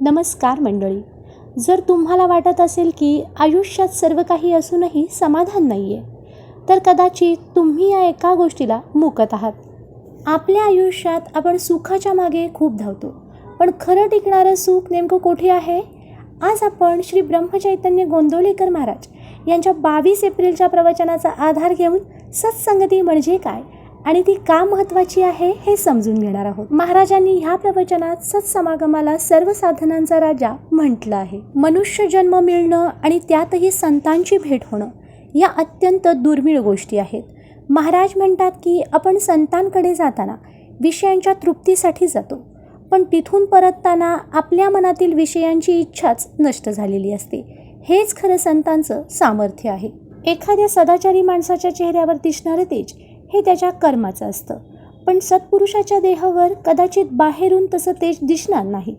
नमस्कार मंडळी. जर तुम्हाला वाटत असेल की आयुष्यात सर्व काही असूनही समाधान नाही आहे, तर कदाचित तुम्ही या एका गोष्टीला मुकत आहात. आपल्या आयुष्यात आपण सुखाच्या मागे खूप धावतो, पण खरं टिकणारं सुख नेमकं कुठे आहे? आज आपण श्री ब्रह्मचैतन्य गोंदवलेकर महाराज यांच्या 22 एप्रिलच्या प्रवचनाचा आधार घेऊन सत्संगती म्हणजे काय आणि ती का महत्त्वाची आहे हे समजून घेणार आहोत. महाराजांनी ह्या प्रवचनात सत्समागमाला सर्व साधनांचा राजा म्हटलं आहे. मनुष्य जन्म मिळणं आणि त्यातही संतांची भेट होणं या अत्यंत दुर्मिळ गोष्टी आहेत. महाराज म्हणतात की आपण संतांकडे जाताना विषयांच्या तृप्तीसाठी जातो, पण तिथून परतताना आपल्या मनातील विषयांची इच्छाच नष्ट झालेली असते. हेच खरं संतांचं सामर्थ्य आहे. एखाद्या सदाचारी माणसाच्या चेहऱ्यावर दिसणारं तेज हे त्याच्या कर्माचं असतं, पण सत्पुरुषाच्या देहावर कदाचित बाहेरून तसं तेज दिसणार नाही,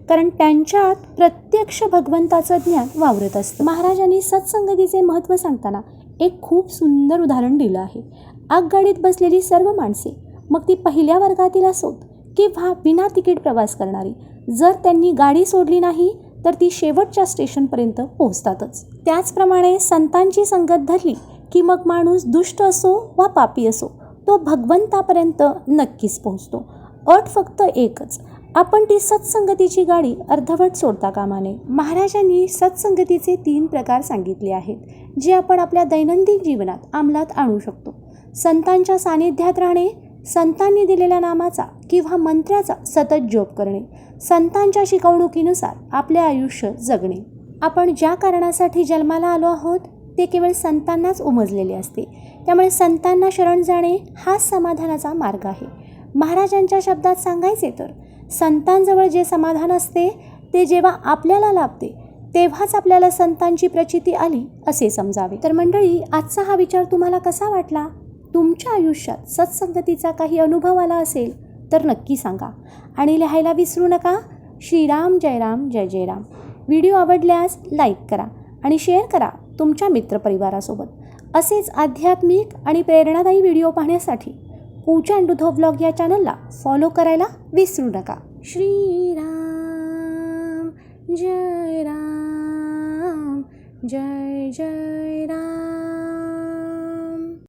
कारण त्यांच्यात प्रत्यक्ष भगवंताचं ज्ञान वावरत असतं. महाराजांनी सत्संगतीचे महत्त्व सांगताना एक खूप सुंदर उदाहरण दिलं आहे. आगगाडीत बसलेली सर्व माणसे, मग ती पहिल्या वर्गातील असोत किंवा विना तिकीट प्रवास करणारी, जर त्यांनी गाडी सोडली नाही तर ती शेवटच्या स्टेशनपर्यंत पोहोचतातच. त्याचप्रमाणे संतांची संगत धरली की मग माणूस दुष्ट असो वा पापी असो, तो भगवंतापर्यंत नक्कीच पोहोचतो. अट फक्त एकच, आपण ती सत्संगतीची गाडी अर्धवट सोडता कामा नये. महाराजांनी सत्संगतीचे 3 प्रकार सांगितले आहेत, जे आपण आपल्या दैनंदिन जीवनात अंमलात आणू शकतो. संतांच्या सानिध्यात राहणे, संतांनी दिलेल्या नामाचा किंवा मंत्र्याचा सतत जप करणे, संतांच्या शिकवणुकीनुसार आपले आयुष्य जगणे. आपण ज्या कारणासाठी जन्माला आलो आहोत ते केवळ संतांनाच उमजलेले असते, त्यामुळे संतांना शरण जाणे हा समाधानाचा मार्ग आहे. महाराजांच्या शब्दात सांगायचे तर संतांजवळ जे समाधान असते ते जेव्हा आपल्याला लाभते तेव्हाच आपल्याला संतांची प्रचिती आली असे समजावे. तर मंडळी, आजचा हा विचार तुम्हाला कसा वाटला? तुमच्या आयुष्यात सत्संगतीचा काही अनुभव आला असेल तर नक्की सांगा आणि लिहायला विसरू नका. श्रीराम जय राम जय जय राम. व्हिडिओ आवडल्यास लाईक करा आणि शेअर करा तुमच्या मित्रपरिवारासोबत. असेच आध्यात्मिक आणि प्रेरणादायी व्हिडिओ पाहण्यासाठी पूजा अँड उद्धव व्लॉग या चॅनलला फॉलो करायला विसरू नका. श्रीराम जय राम जय जय राम.